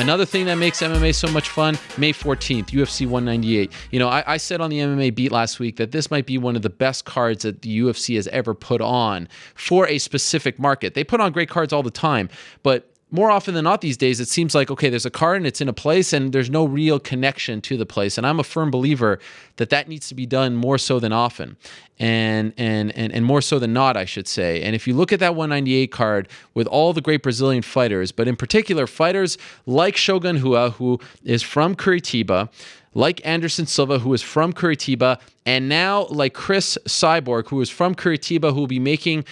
Another thing that makes MMA so much fun, May 14th, UFC 198. I said on the MMA Beat last week that this might be one of the best cards that the UFC has ever put on for a specific market. They put on great cards all the time, but more often than not these days, it seems like, okay, there's a card and it's in a place and there's no real connection to the place. And I'm a firm believer that needs to be done more so than often and more so than not, I should say. And if you look at that 198 card with all the great Brazilian fighters, but in particular fighters like Shogun Rua, who is from Curitiba, like Anderson Silva, who is from Curitiba, and now like Cris Cyborg, who is from Curitiba, who will be making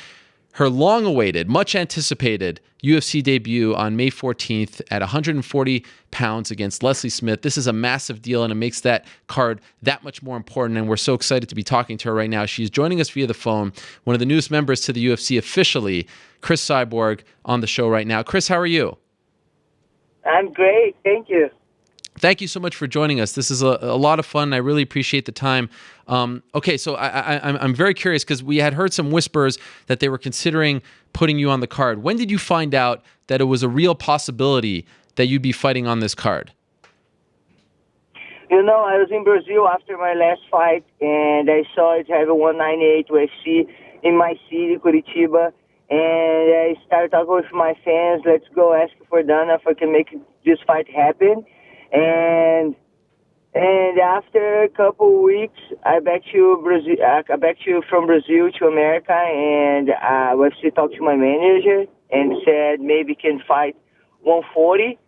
her long-awaited, much-anticipated UFC debut on May 14th at 140 pounds against Leslie Smith. This is a massive deal, and it makes that card that much more important, and we're so excited to be talking to her right now. She's joining us via the phone, one of the newest members to the UFC officially, Cris Cyborg, on the show right now. Cris, how are you? I'm great. Thank you. Thank you so much for joining us. This is a lot of fun. I really appreciate the time. Okay, so I'm very curious because we had heard some whispers that they were considering putting you on the card. When did you find out that it was a real possibility that you'd be fighting on this card? I was in Brazil after my last fight, and I saw it have a 198 UFC in my city, Curitiba, and I started talking with my fans. Let's go ask for Dana if I can make this fight happen. And after a couple of weeks, I back to Brazil. I back to from Brazil to America, and UFC talked to my manager and said maybe can fight 140,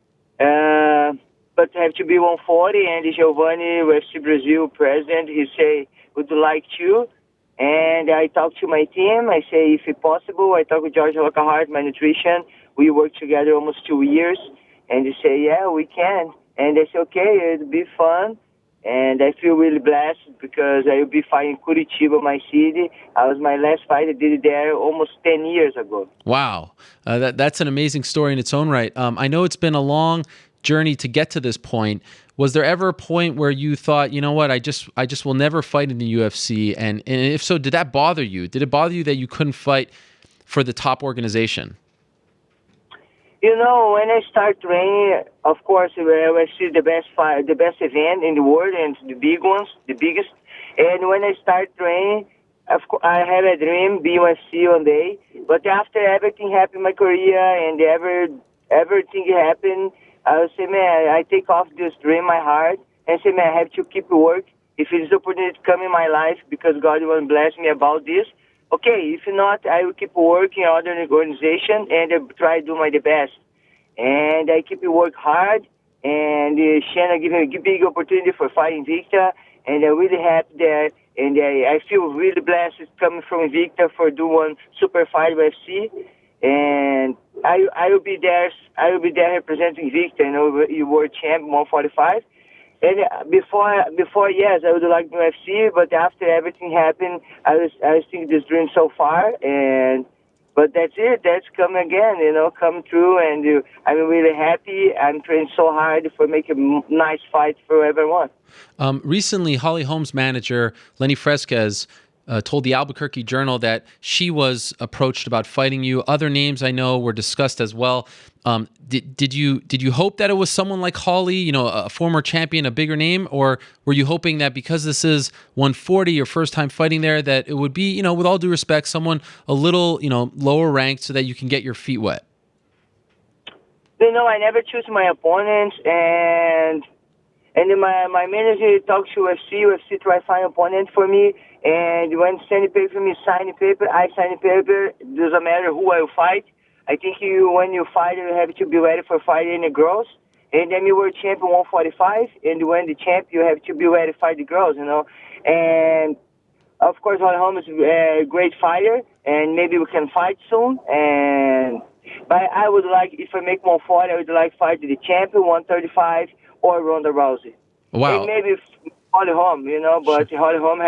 but have to be 140. And Giovanni, UFC Brazil president, he say would like to. And I talked to my team. I say if it's possible. I talked with George Lockhart, my nutrition. We worked together almost 2 years, and they say yeah we can. And I said, okay, it'll be fun. And I feel really blessed because I will be fighting Curitiba, my city. I was my last fight. I did it there almost 10 years ago. Wow. That's an amazing story in its own right. I know it's been a long journey to get to this point. Was there ever a point where you thought, you know what, I just will never fight in the UFC? And if so, did that bother you? Did it bother you that you couldn't fight for the top organization? When I start training, of course, I see the best fight, the best event in the world, and the big ones, the biggest. And when I start training, of course, I have a dream, be UFC one day. But after everything happened in my career and everything happened, I would say, man, I take off this dream in my heart and say, man, I have to keep work. If it's opportunity to come in my life because God will bless me about this, okay, if not, I will keep working in other organization and try to do my best. And I keep work hard, and Shanna gave me a big opportunity for fighting Invicta, and I'm really happy there. And I feel really blessed coming from Invicta for doing one super fight UFC. And I will be there. I will be there representing Invicta, you were champ 145. And before, yes, I would like UFC, but after everything happened, I was thinking this dream so far, but that's it. That's come again, come true, and I'm really happy. I'm training so hard for making a nice fight for everyone. Recently, Holly Holm's manager, Lenny Fresquez, told the Albuquerque Journal that she was approached about fighting you. Other names I know were discussed as well. Did you hope that it was someone like Holly, a former champion, a bigger name, or were you hoping that because this is 140, your first time fighting there, that it would be, with all due respect, someone a little, lower ranked so that you can get your feet wet? I never choose my opponents, and my manager talks to UFC try to find opponent for me. And when send the paper for me, sign the paper, I sign the paper. It doesn't matter who I will fight. I think when you fight, you have to be ready for fighting the girls. And then you were champion 145, and when the champ, you have to be ready to fight the girls, And of course, Holly Holm is a great fighter, and maybe we can fight soon. But I would like, if I make 140, I would like to fight the champion 135 or Ronda Rousey. Wow. And maybe Holly Holm, but sure. Holly Holm,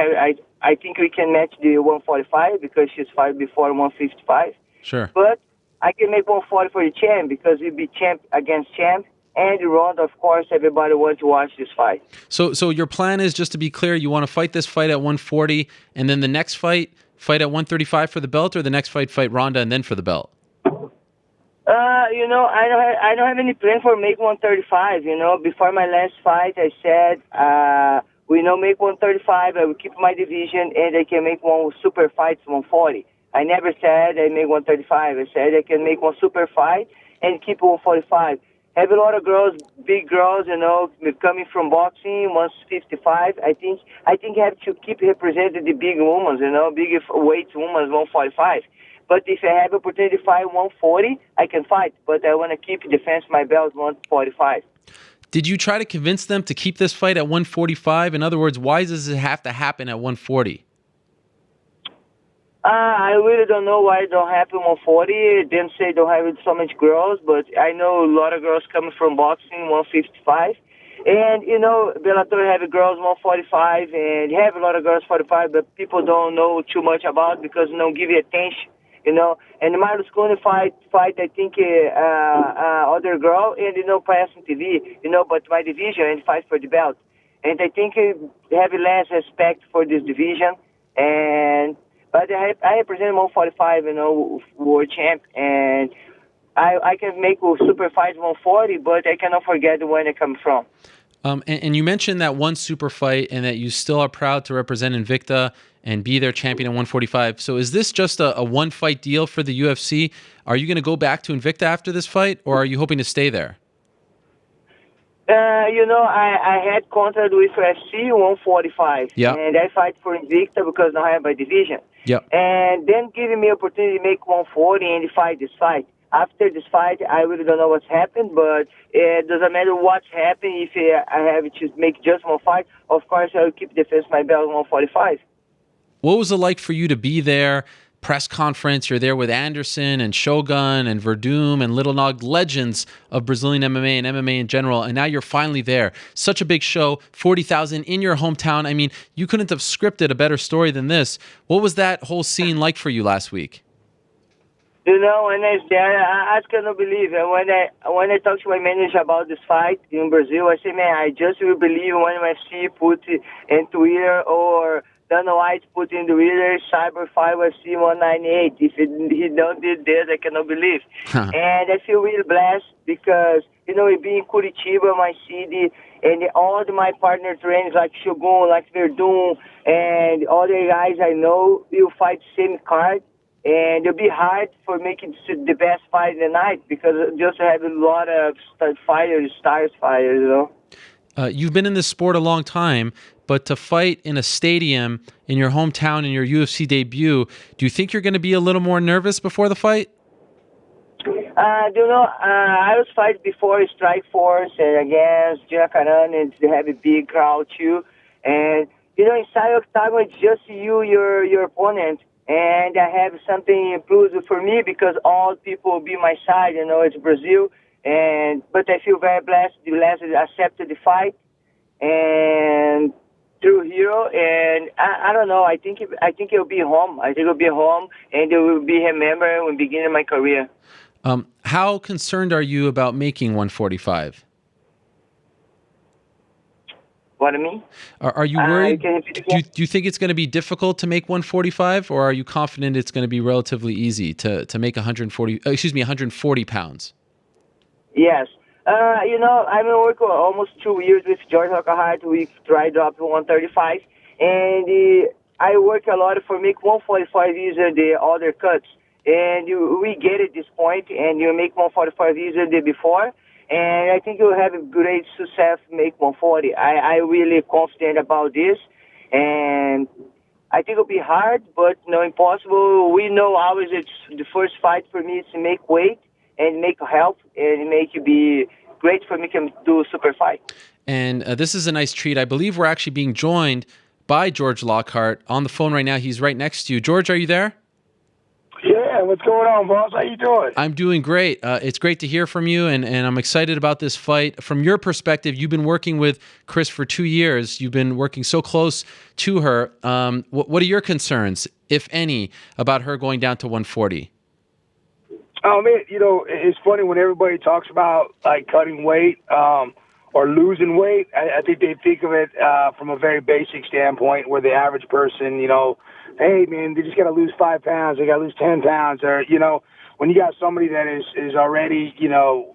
I think we can match the 145 because she's fought before 155. Sure. But I can make 140 for the champ because we'll be champ against champ. And the Ronda, of course, everybody wants to watch this fight. So your plan is, just to be clear, you want to fight this fight at 140, and then the next fight at 135 for the belt, or the next fight Ronda and then for the belt? I don't have any plan for make 135. Before my last fight, I said, make 135. I will keep my division, and I can make one super fight 140. I never said I make 135. I said I can make one super fight and keep 145. Have a lot of girls, big girls, coming from boxing, 155. I think I have to keep representing the big women, big weight women, 145. But if I have opportunity to fight 140, I can fight. But I want to keep defense my belt 145. Did you try to convince them to keep this fight at 145? In other words, why does it have to happen at 140? I really don't know why it don't happen 140. Didn't say don't have so much girls, but I know a lot of girls coming from boxing 155. And, Bellator have girls 145, and have a lot of girls 45, but people don't know too much about because they don't give you attention. And the Marlos Cone fight, I think, other girl, and, pass on TV, but my division and fight for the belt. And I think have less respect for this division. But I represent 145, world champ, and I can make a super fight 140, but I cannot forget where I come from. And you mentioned that one super fight and that you still are proud to represent Invicta and be their champion at 145. So is this just a one-fight deal for the UFC? Are you going to go back to Invicta after this fight, or are you hoping to stay there? I had contract with UFC 145, yeah, and I fight for Invicta because now I have my division. Yeah. And then giving me opportunity to make 140 and fight this fight. After this fight, I really don't know what's happened, but it doesn't matter what's happened. If I have to make just one fight, of course I will keep defense my belt 145. What was it like for you to be there? Press conference, you're there with Anderson and Shogun and Verdum and Little Nog, legends of Brazilian MMA and MMA in general, and now you're finally there. Such a big show, 40,000 in your hometown. I mean, you couldn't have scripted a better story than this. What was that whole scene like for you last week? When I was there, I cannot believe it. When I talked to my manager about this fight in Brazil, I said, man, I just will believe when UFC put in Twitter or Dana White put in the Twitter, Cyber 5 UFC 198. If he don't did this, I cannot believe. And I feel really blessed because, it being Curitiba, my city, and all of my partner trainers like Shogun, like Verdun, and all the guys I know will fight same card. And it'll be hard for making the best fight in the night because just have a lot of stars fighters. You've been in this sport a long time, but to fight in a stadium in your hometown in your UFC debut, do you think you're going to be a little more nervous before the fight? I was fighting before Strike Force and against Jacaran, and they have a big crowd too. And, inside Octagon, it's just your opponent. And I have something improved for me because all people will be my side. It's Brazil, but I feel very blessed. The last accepted the fight, and through Hero, and I don't know. I think it'll be home. I think it'll be home, and it will be remembered when beginning my career. How concerned are you about making 145? What I mean? Are you worried? Do you think it's going to be difficult to make 145, or are you confident it's going to be relatively easy to make 140 pounds? Yes. I've been working almost 2 years with George Lockhart. We try drop 135, and I work a lot for make 145 easier the other cuts. And we get at this point, and you make 145 easier than before. And I think you'll have a great success make 140. I really confident about this. And I think it'll be hard, but no impossible. We know always it's the first fight for me is to make weight and make health and make it be great for me to do a super fight. And this is a nice treat. I believe we're actually being joined by George Lockhart on the phone right now. He's right next to you. George, are you there? Yeah, what's going on, boss? How you doing? I'm doing great. It's great to hear from you, and I'm excited about this fight. From your perspective, you've been working with Cris for 2 years. You've been working so close to her. What are your concerns, if any, about her going down to 140? Oh, man, it's funny when everybody talks about, like, cutting weight or losing weight. I think they think of it from a very basic standpoint where the average person, hey, man, they just got to lose 5 pounds. They got to lose 10 pounds. Or, when you got somebody that is already,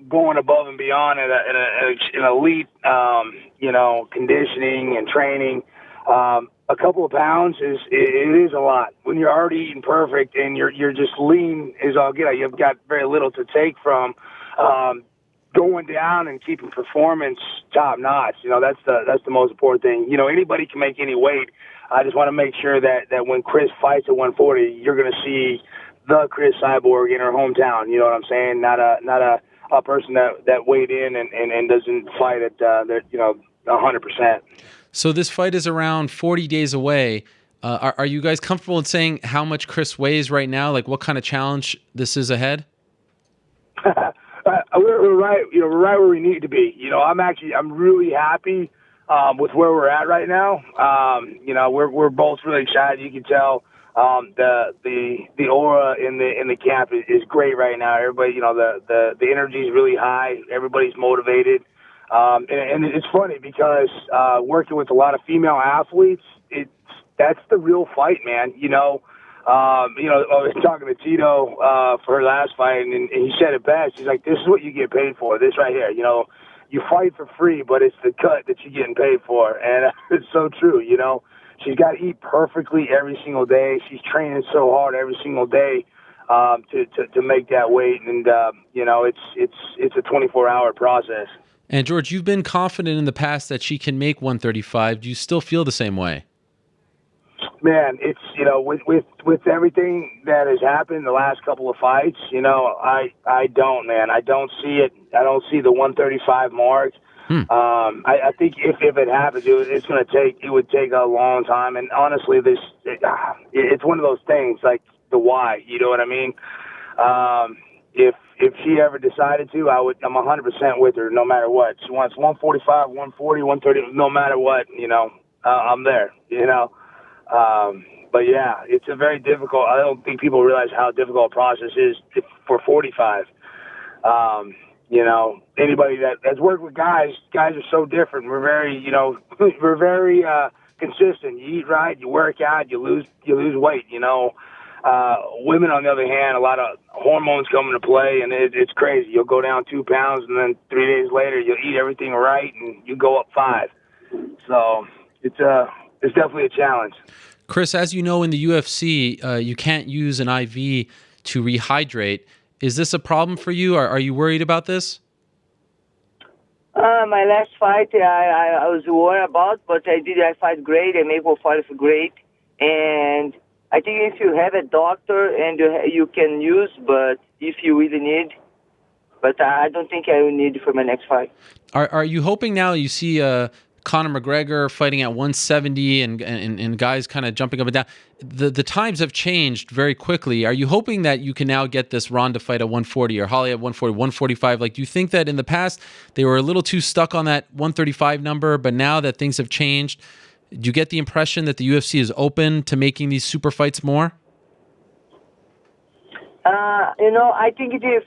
going above and beyond at an elite, conditioning and training, a couple of pounds it is a lot. When you're already eating perfect and you're just lean as all get out, you've got very little to take from. Going down and keeping performance top notch, that's the most important thing. Anybody can make any weight. I just want to make sure that when Cris fights at 140, you're going to see the Cris Cyborg in her hometown. You know what I'm saying? Not a person that weighed in and doesn't fight at 100%. So this fight is around 40 days away. Are you guys comfortable in saying how much Cris weighs right now? Like what kind of challenge this is ahead? We're right. We're right where we need to be. I'm really happy with where we're at right now. We're both really excited. You can tell the aura in the camp is great right now. Everybody, the energy is really high. Everybody's motivated. And it's funny because working with a lot of female athletes, that's the real fight, man. I was talking to Tito for her last fight, and he said it best. He's like, "This is what you get paid for. This right here. You fight for free, but it's the cut that you're getting paid for." And it's so true. She's got to eat perfectly every single day. She's training so hard every single day to make that weight, and it's a 24-hour process. And George, you've been confident in the past that she can make 135. Do you still feel the same way? Man, it's with everything that has happened the last couple of fights, I don't, man. I don't see it. I don't see the 135 mark. I think if it happens, it would take a long time. And honestly, it's one of those things like the why. You know what I mean? If she ever decided to, I'm 100% with her no matter what. She wants 145, 140, 130, no matter what. I'm there. But yeah, it's a very difficult. I don't think people realize how difficult a process is for 45. Anybody that's worked with guys are so different. We're very, we're very consistent. You eat right, you work out, you lose weight. Women, on the other hand, a lot of hormones come into play, and it's crazy. You'll go down 2 pounds, and then 3 days later, you'll eat everything right, and you go up 5. So it's definitely a challenge. Cris, as you know, in the UFC, you can't use an IV to rehydrate. Is this a problem for you? Are you worried about this? My last fight, I was worried about, but I fight great. I make 140 great. And I think if you have a doctor and you can use, but if you really need, but I don't think I will need it for my next fight. Are you hoping now you see Conor McGregor fighting at 170 and guys kind of jumping up and down? The times have changed very quickly. Are you hoping that you can now get this Ronda fight at 140 or Holly at 140, 145? Like, do you think that in the past they were a little too stuck on that 135 number, but now that things have changed, do you get the impression that the UFC is open to making these super fights more? I think if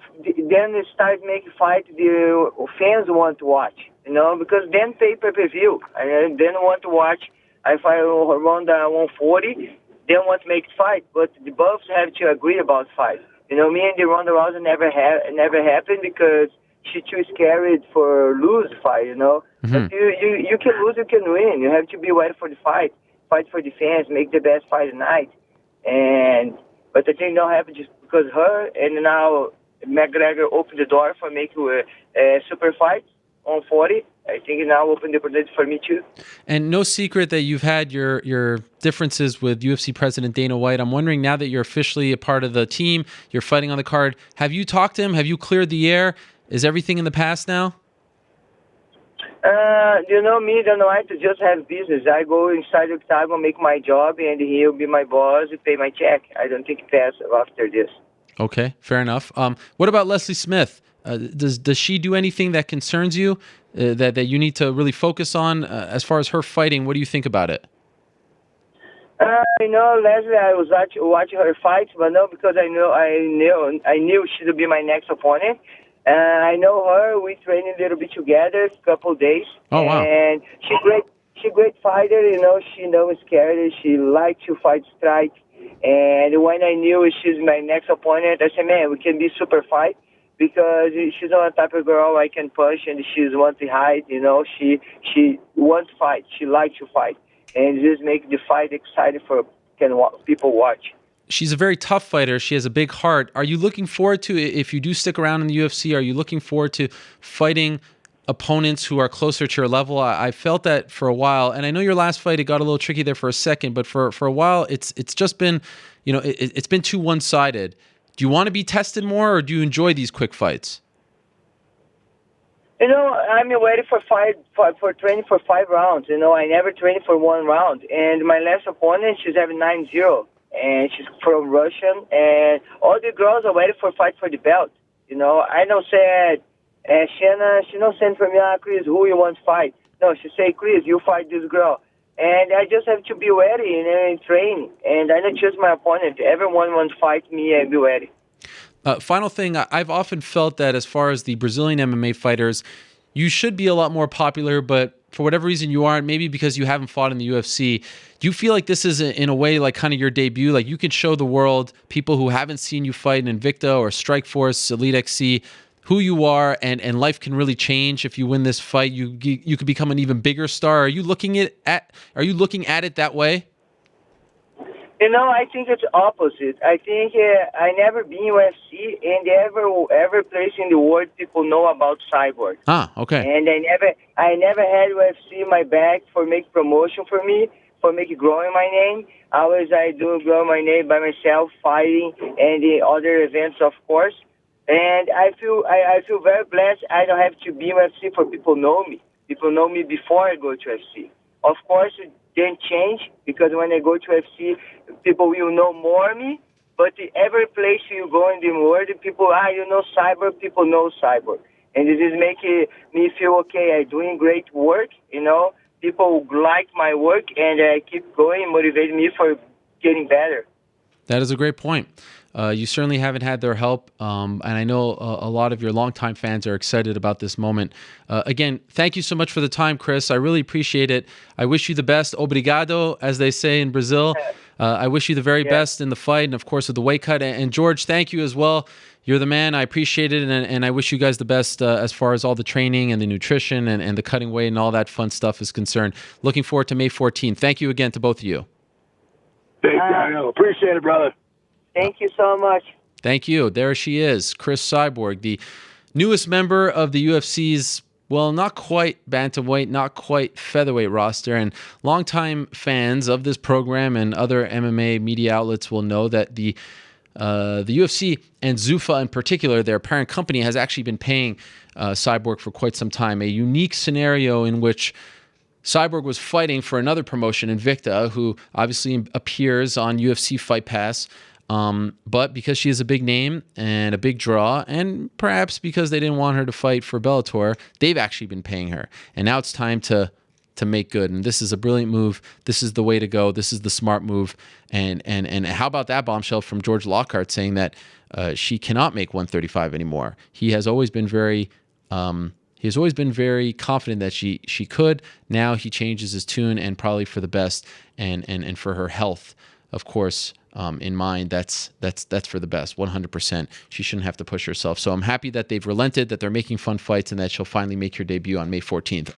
then they start making fight, the fans want to watch, because then pay pay-per-view. And then want to watch. I fight around 140, then want to make fight. But the both have to agree about fight. Me and the Ronda Rousey never happened because she too scared for lose fight, Mm-hmm. But you can lose, you can win. You have to be ready for the fight for the fans, make the best fight at night. But I think don't happen just because her, and now McGregor opened the door for making a super fight on 40. I think it now opened the opportunity for me too. And no secret that you've had your differences with UFC President Dana White. I'm wondering, now that you're officially a part of the team, you're fighting on the card, have you talked to him? Have you cleared the air? Is everything in the past now? Me, Dana White, just have business. I go inside the octagon, make my job, and he'll be my boss, pay my check. I don't think it pass after this. Okay, fair enough. What about Leslie Smith? Does she do anything that concerns you, that you need to really focus on as far as her fighting? What do you think about it? Leslie, I was watching her fights, but no, because I knew she would be my next opponent. I know her. We trained a little bit together, a couple days. Oh, wow. And she's great fighter. She knows scared. She likes to fight strike. And when I knew she's my next opponent, I said, man, we can be super fight because she's not the type of girl I can push, and she's wants to hide. You know, she wants to fight. She likes to fight, and just make the fight exciting for people watch. She's a very tough fighter. She has a big heart. Are you looking forward to, if you do stick around in the UFC, are you looking forward to fighting opponents who are closer to your level? I felt that for a while, and I know your last fight, it got a little tricky there for a second, but for a while, it's just been, you know, it's been too one-sided. Do you want to be tested more, or do you enjoy these quick fights? You know, I'm ready for training for 5 rounds. You know, I never trained for 1 round, and my last opponent, she's having 9-0. And she's from Russia, and all the girls are ready for fight for the belt. You know, I don't say, Shanna, she don't send for me, Cris, who you want to fight? No, she say, Cris, you fight this girl. And I just have to be ready, you know, and train. And I don't choose my opponent. Everyone wants to fight me and be ready. Final thing, I've often felt that as far as the Brazilian MMA fighters, you should be a lot more popular, but for whatever reason you aren't, maybe because you haven't fought in the UFC. Do you feel like this is, in a way, like kind of your debut? Like you can show the world, people who haven't seen you fight in Invicta or Strikeforce, Elite XC, who you are, and life can really change if you win this fight. You could become an even bigger star. Are you looking at it that way? You know, I think it's opposite. I think I never been in UFC, and every place in the world people know about Cyborg. Ah, okay. And I never had UFC in my back for make promotion for me, for make growing my name. Always I do grow my name by myself, fighting, and the other events, of course. And I feel very blessed. I don't have to be in UFC for people know me. People know me before I go to UFC. Of course, it didn't change because when I go to UFC, people will know more me. But every place you go in the world, people, you know Cyborg, people know Cyborg. And it is making me feel okay. I'm doing great work, you know. People like my work, and I keep going, motivate me for getting better. That is a great point. You certainly haven't had their help, and I know a lot of your longtime fans are excited about this moment. Again, thank you so much for the time, Cris. I really appreciate it. I wish you the best. Obrigado, as they say in Brazil. I wish you the very best in the fight, and of course with the weight cut. And George, thank you as well. You're the man. I appreciate it, and I wish you guys the best as far as all the training and the nutrition and the cutting weight and all that fun stuff is concerned. Looking forward to May 14th. Thank you again to both of you. Thank you. I know. Appreciate it, brother. Thank you so much. Thank you. There she is, Cris Cyborg, the newest member of the UFC's, well, not quite bantamweight, not quite featherweight roster. And longtime fans of this program and other MMA media outlets will know that the UFC and Zuffa in particular, their parent company, has actually been paying Cyborg for quite some time. A unique scenario in which Cyborg was fighting for another promotion, Invicta, who obviously appears on UFC Fight Pass. But because she is a big name and a big draw, and perhaps because they didn't want her to fight for Bellator, they've actually been paying her. And now it's time to make good. And this is a brilliant move. This is the way to go. This is the smart move. And how about that bombshell from George Lockhart saying that she cannot make 135 anymore? He has always been very confident that she could. Now he changes his tune, and probably for the best, and for her health, of course, in mind. That's for the best, 100%. She shouldn't have to push herself. So I'm happy that they've relented, that they're making fun fights, and that she'll finally make her debut on May 14th.